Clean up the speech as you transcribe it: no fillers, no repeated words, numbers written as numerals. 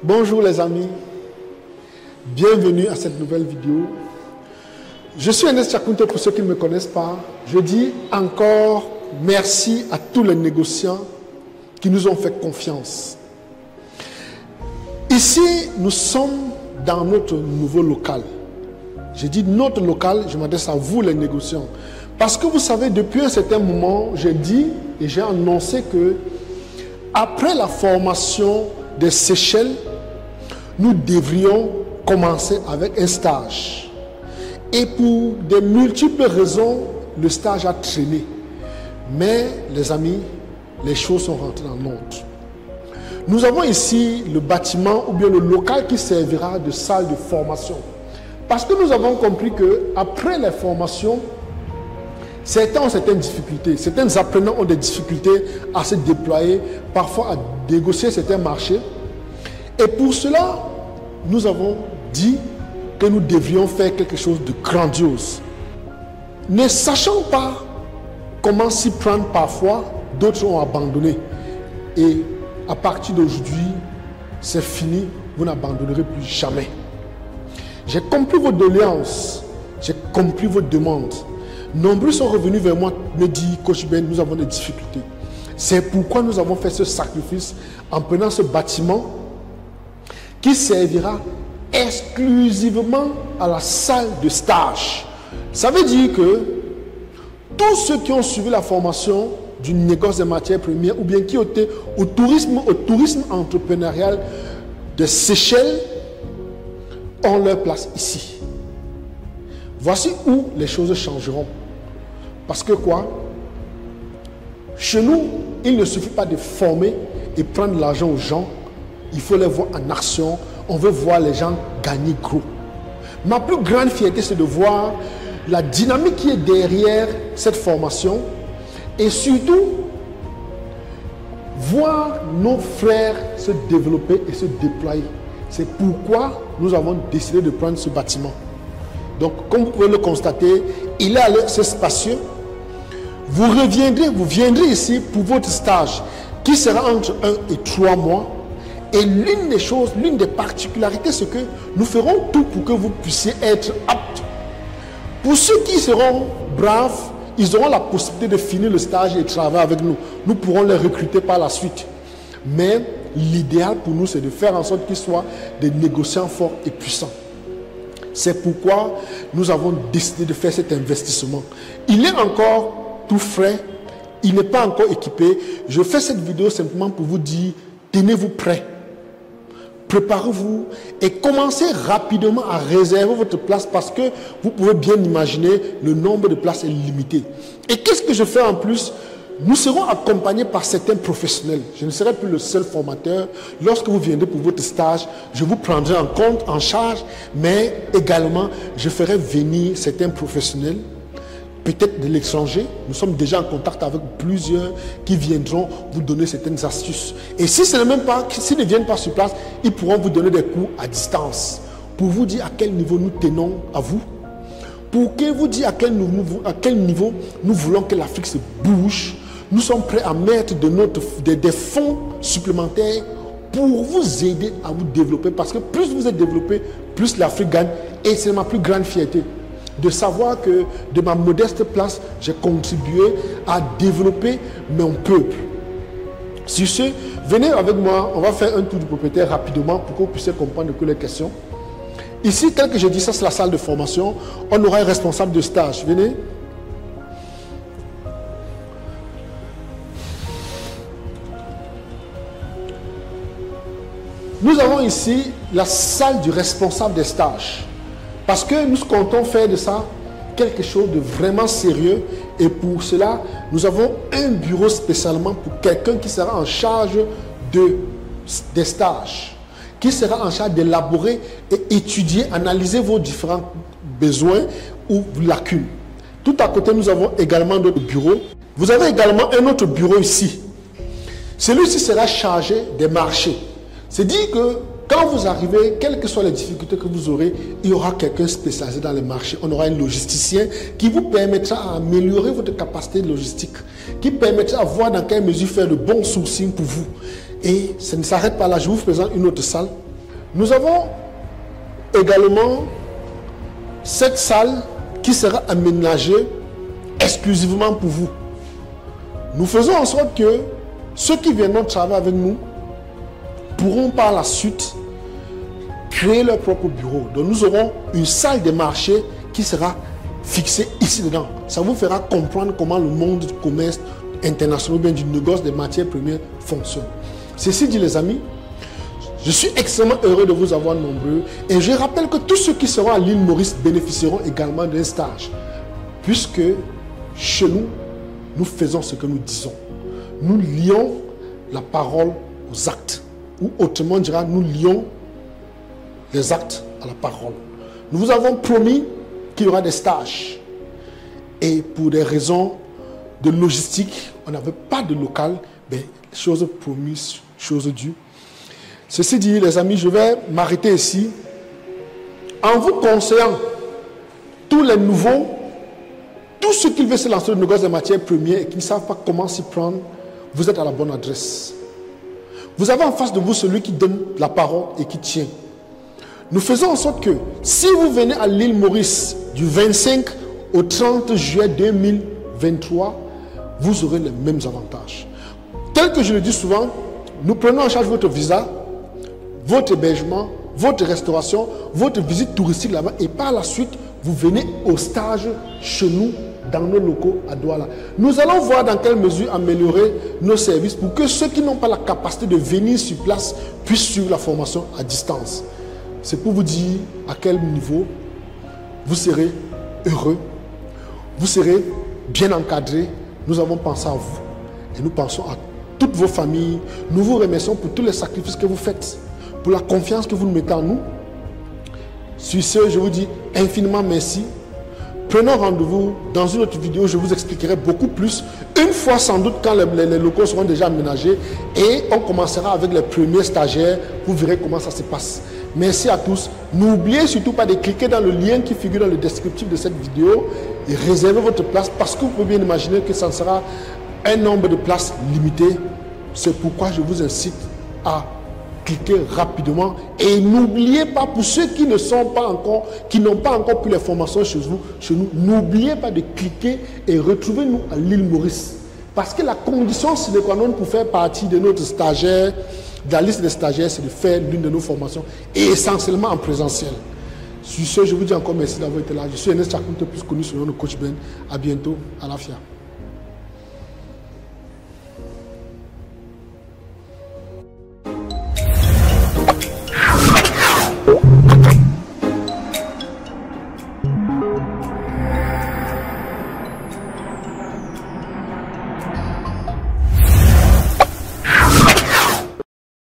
Bonjour les amis, bienvenue à cette nouvelle vidéo. Je suis Ernest Chakunte pour ceux qui ne me connaissent pas. Je dis encore merci à tous les négociants qui nous ont fait confiance. Ici, nous sommes dans notre nouveau local. J'ai dit notre local, je m'adresse à vous les négociants. Parce que vous savez, depuis un certain moment, j'ai dit et j'ai annoncé que après la formation des Seychelles, nous devrions commencer avec un stage. Et pour de multiples raisons, le stage a traîné. Mais les amis, les choses sont rentrées dans l'ordre. Nous avons ici le bâtiment ou bien le local qui servira de salle de formation. Parce que nous avons compris qu'après les formations, certains ont certaines difficultés. Certains apprenants ont des difficultés à se déployer, parfois à négocier certains marchés. Et pour cela, nous avons dit que nous devrions faire quelque chose de grandiose. Ne sachant pas comment s'y prendre parfois, d'autres ont abandonné. Et à partir d'aujourd'hui, c'est fini, vous n'abandonnerez plus jamais. J'ai compris vos doléances, j'ai compris vos demandes. Nombreux sont revenus vers moi, me disent, Coach Ben, nous avons des difficultés. C'est pourquoi nous avons fait ce sacrifice en prenant ce bâtiment qui servira exclusivement à la salle de stage. Ça veut dire que tous ceux qui ont suivi la formation du négoce des matières premières ou bien qui étaient au tourisme entrepreneurial de Seychelles ont leur place ici. Voici où les choses changeront. Parce que quoi? Chez nous, il ne suffit pas de former et prendre l'argent aux gens. Il faut les voir en action. On veut voir les gens gagner gros. Ma plus grande fierté, c'est de voir la dynamique qui est derrière cette formation et surtout voir nos frères se développer et se déployer. C'est pourquoi nous avons décidé de prendre ce bâtiment. Donc, comme vous pouvez le constater, il est assez spacieux. Vous viendrez ici pour votre stage qui sera entre 1 et 3 mois. Et l'une des choses, l'une des particularités, c'est que nous ferons tout pour que vous puissiez être aptes. Pour ceux qui seront braves, ils auront la possibilité de finir le stage et travailler avec nous. Nous pourrons les recruter par la suite. Mais l'idéal pour nous, c'est de faire en sorte qu'ils soient des négociants forts et puissants. C'est pourquoi nous avons décidé de faire cet investissement. Il est encore tout frais, il n'est pas encore équipé. Je fais cette vidéo simplement pour vous dire, tenez-vous prêts. Préparez-vous et commencez rapidement à réserver votre place parce que vous pouvez bien imaginer, le nombre de places est limité. Et qu'est-ce que je fais en plus? Nous serons accompagnés par certains professionnels. Je ne serai plus le seul formateur. Lorsque vous viendrez pour votre stage, je vous prendrai en compte, en charge, mais également, je ferai venir certains professionnels, peut-être de l'étranger. Nous sommes déjà en contact avec plusieurs qui viendront vous donner certaines astuces. Et si ce n'est même pas, s'ils ne viennent pas sur place, ils pourront vous donner des cours à distance pour vous dire à quel niveau nous tenons à vous, pour que vous dire à quel niveau nous voulons que l'Afrique se bouge. Nous sommes prêts à mettre des fonds supplémentaires pour vous aider à vous développer. Parce que plus vous êtes développé, plus l'Afrique gagne. Et c'est ma plus grande fierté de savoir que de ma modeste place, j'ai contribué à développer mon peuple. Sur ce, venez avec moi, on va faire un tour du propriétaire rapidement pour que vous puissiez comprendre que les questions. Ici, tel que je dis, ça c'est la salle de formation. On aura un responsable de stage. Venez. Nous avons ici la salle du responsable des stages. Parce que nous comptons faire de ça quelque chose de vraiment sérieux. Et pour cela, nous avons un bureau spécialement pour quelqu'un qui sera en charge des stages. Qui sera en charge d'élaborer et étudier, analyser vos différents besoins ou lacunes. Tout à côté, nous avons également d'autres bureaux. Vous avez également un autre bureau ici. Celui-ci sera chargé des marchés. C'est dire que quand vous arrivez, quelles que soient les difficultés que vous aurez, il y aura quelqu'un spécialisé dans les marchés. On aura un logisticien qui vous permettra d'améliorer votre capacité de logistique, qui permettra de voir dans quelle mesure faire le bon sourcing pour vous. Et ça ne s'arrête pas là. Je vous présente une autre salle. Nous avons également cette salle qui sera aménagée exclusivement pour vous. Nous faisons en sorte que ceux qui viendront travailler avec nous pourront par la suite créer leur propre bureau. Donc nous aurons une salle de marché qui sera fixée ici dedans. Ça vous fera comprendre comment le monde du commerce international, bien du négoce des matières premières fonctionne. Ceci dit les amis, je suis extrêmement heureux de vous avoir nombreux et je rappelle que tous ceux qui seront à l'île Maurice bénéficieront également d'un stage puisque chez nous, nous faisons ce que nous disons. Nous lions la parole aux actes ou autrement dira, nous lions les actes à la parole. Nous vous avons promis qu'il y aura des stages et pour des raisons de logistique, on n'avait pas de local, mais chose promise, chose due. Ceci dit, les amis, je vais m'arrêter ici en vous conseillant tous les nouveaux, tous ceux qui veulent se lancer dans le négoce des matières premières et qui ne savent pas comment s'y prendre, vous êtes à la bonne adresse. Vous avez en face de vous celui qui donne la parole et qui tient. Nous faisons en sorte que si vous venez à l'île Maurice du 25 au 30 juillet 2023, vous aurez les mêmes avantages. Tel que je le dis souvent, nous prenons en charge votre visa, votre hébergement, votre restauration, votre visite touristique là-bas et par la suite, vous venez au stage chez nous dans nos locaux à Douala. Nous allons voir dans quelle mesure améliorer nos services pour que ceux qui n'ont pas la capacité de venir sur place puissent suivre la formation à distance. C'est pour vous dire à quel niveau vous serez heureux, vous serez bien encadré. Nous avons pensé à vous et nous pensons à toutes vos familles. Nous vous remercions pour tous les sacrifices que vous faites, pour la confiance que vous nous mettez en nous. Sur ce, je vous dis infiniment merci. Prenons rendez-vous dans une autre vidéo, je vous expliquerai beaucoup plus. Une fois sans doute quand les locaux seront déjà aménagés et on commencera avec les premiers stagiaires, vous verrez comment ça se passe. Merci à tous. N'oubliez surtout pas de cliquer dans le lien qui figure dans le descriptif de cette vidéo et réservez votre place parce que vous pouvez bien imaginer que ça sera un nombre de places limité. C'est pourquoi je vous incite à cliquer rapidement et n'oubliez pas, pour ceux qui ne sont pas encore, qui n'ont pas encore pris les formations chez nous, n'oubliez pas de cliquer et retrouvez-nous à l'île Maurice. Parce que la condition sine qua non pour faire partie de notre stagiaire, de la liste des stagiaires, c'est de faire l'une de nos formations et essentiellement en présentiel. Sur ce, je vous dis encore merci d'avoir été là. Je suis Ernest Chakunte, plus connu sous le nom de Coach Ben. À bientôt, à la FIA.